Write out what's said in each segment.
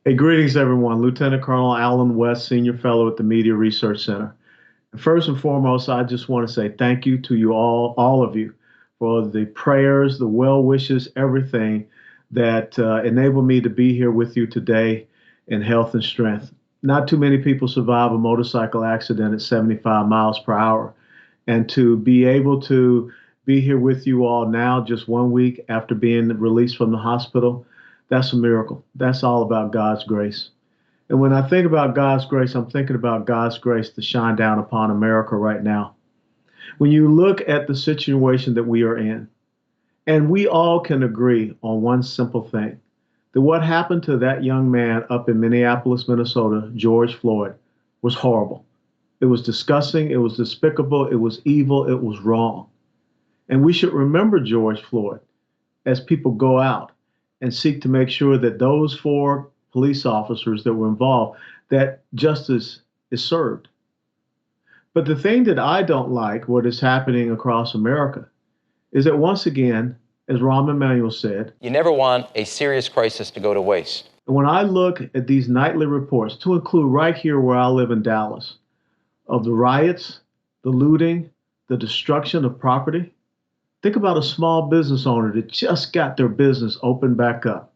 Hey, greetings, everyone. Lieutenant Colonel Alan West, Senior Fellow at the Media Research Center. And first and foremost, I just want to say thank you to you all of you, for the prayers, the well wishes, everything that enabled me to be here with you today in health and strength. Not too many people survive a motorcycle accident at 75 miles per hour. And to be able to be here with you all now, just 1 week after being released from the hospital, that's a miracle. That's all about God's grace. And when I think about God's grace, I'm thinking about God's grace to shine down upon America right now. When you look at the situation that we are in, and we all can agree on one simple thing, that what happened to that young man up in Minneapolis, Minnesota, George Floyd, was horrible. It was disgusting, it was despicable, it was evil, it was wrong. And we should remember George Floyd as people go out and seek to make sure that those 4 police officers that were involved, that justice is served. But the thing that I don't like, what is happening across America, is that once again, as Rahm Emanuel said, you never want a serious crisis to go to waste. And when I look at these nightly reports, to include right here where I live in Dallas, of the riots, the looting, the destruction of property, think about a small business owner that just got their business opened back up,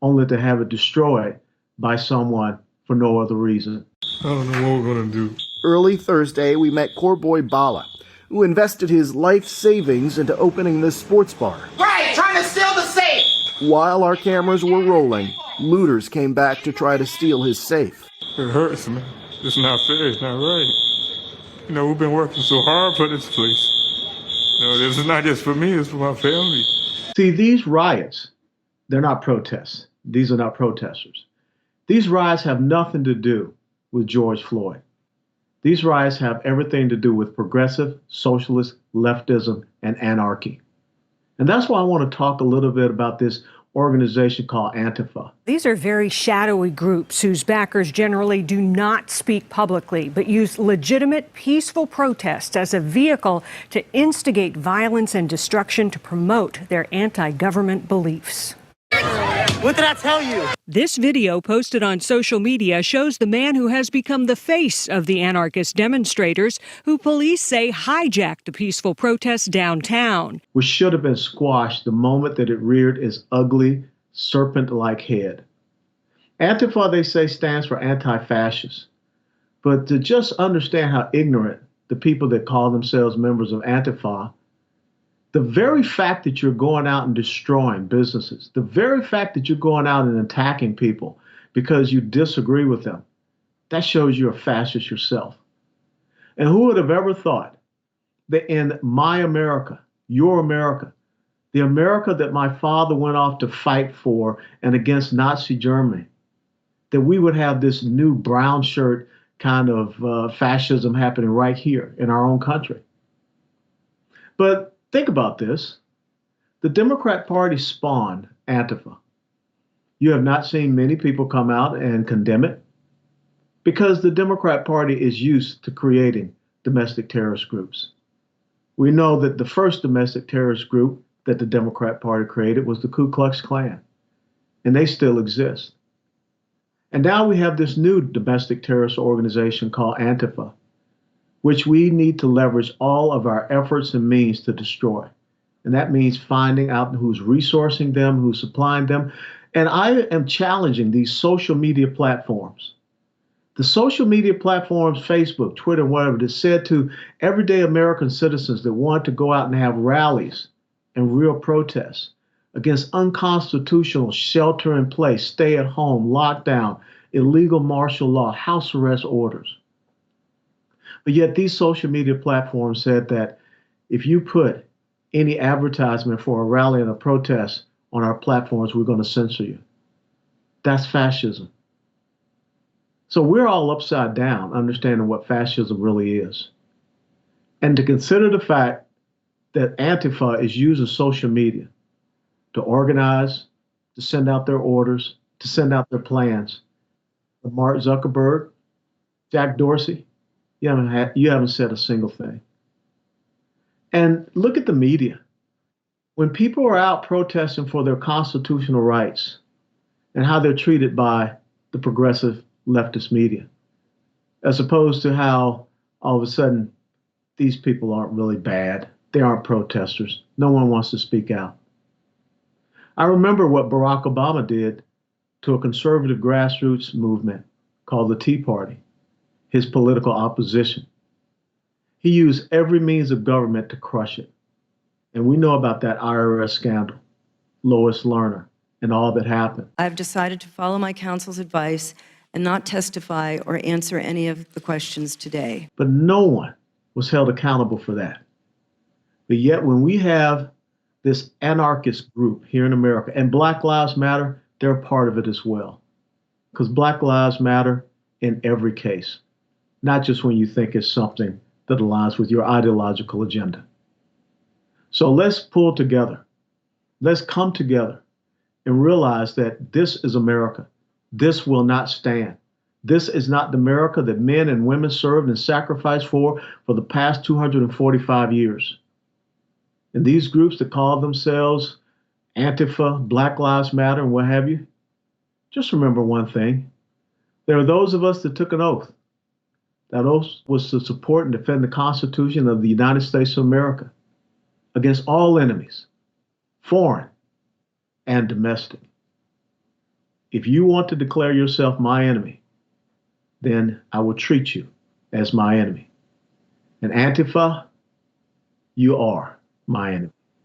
only to have it destroyed by someone for no other reason. I don't know what we're going to do. Early Thursday, we met Corboy Bala, who invested his life savings into opening this sports bar. Right, trying to steal the safe! While our cameras were rolling, looters came back to try to steal his safe. It hurts, man. It's not fair. It's not right. You know, we've been working so hard for this place. You know, this is not just for me, it's for my family. See, these riots, they're not protests. These are not protesters. These riots have nothing to do with George Floyd. These riots have everything to do with progressive, socialist, leftism, and anarchy. And that's why I want to talk a little bit about this organization called Antifa. These are very shadowy groups whose backers generally do not speak publicly, but use legitimate, peaceful protests as a vehicle to instigate violence and destruction to promote their anti-government beliefs. What did I tell you? This video posted on social media shows the man who has become the face of the anarchist demonstrators who police say hijacked the peaceful protests downtown. Which should have been squashed the moment that it reared its ugly, serpent-like head. Antifa, they say, stands for anti-fascist. But to just understand how ignorant the people that call themselves members of Antifa, the very fact that you're going out and destroying businesses, the very fact that you're going out and attacking people because you disagree with them, that shows you're a fascist yourself. And who would have ever thought that in my America, your America, the America that my father went off to fight for and against Nazi Germany, that we would have this new brown shirt kind of fascism happening right here in our own country. But think about this. The Democrat Party spawned Antifa. You have not seen many people come out and condemn it because the Democrat Party is used to creating domestic terrorist groups. We know that the first domestic terrorist group that the Democrat Party created was the Ku Klux Klan, and they still exist. And now we have this new domestic terrorist organization called Antifa, which we need to leverage all of our efforts and means to destroy. And that means finding out who's resourcing them, who's supplying them. And I am challenging these social media platforms. The social media platforms, Facebook, Twitter, whatever, that said to everyday American citizens that want to go out and have rallies and real protests against unconstitutional shelter in place, stay at home, lockdown, illegal martial law, house arrest orders. But yet these social media platforms said that if you put any advertisement for a rally and a protest on our platforms, we're going to censor you. That's fascism. So we're all upside down, understanding what fascism really is. And to consider the fact that Antifa is using social media to organize, to send out their orders, to send out their plans. Mark Zuckerberg, Jack Dorsey, you haven't said a single thing. And look at the media. When people are out protesting for their constitutional rights and how they're treated by the progressive leftist media, as opposed to how all of a sudden these people aren't really bad. They aren't protesters. No one wants to speak out. I remember what Barack Obama did to a conservative grassroots movement called the Tea Party, his political opposition. He used every means of government to crush it. And we know about that IRS scandal, Lois Lerner, and all that happened. I've decided to follow my counsel's advice and not testify or answer any of the questions today. But no one was held accountable for that. But yet when we have this anarchist group here in America, and Black Lives Matter, they're a part of it as well. Because Black Lives Matter in every case, not just when you think it's something that aligns with your ideological agenda. So let's pull together. Let's come together and realize that this is America. This will not stand. This is not the America that men and women served and sacrificed for the past 245 years. And these groups that call themselves Antifa, Black Lives Matter, and what have you, just remember one thing. There are those of us that took an oath. That oath was to support and defend the Constitution of the United States of America against all enemies, foreign and domestic. If you want to declare yourself my enemy, then I will treat you as my enemy. And Antifa, you are my enemy.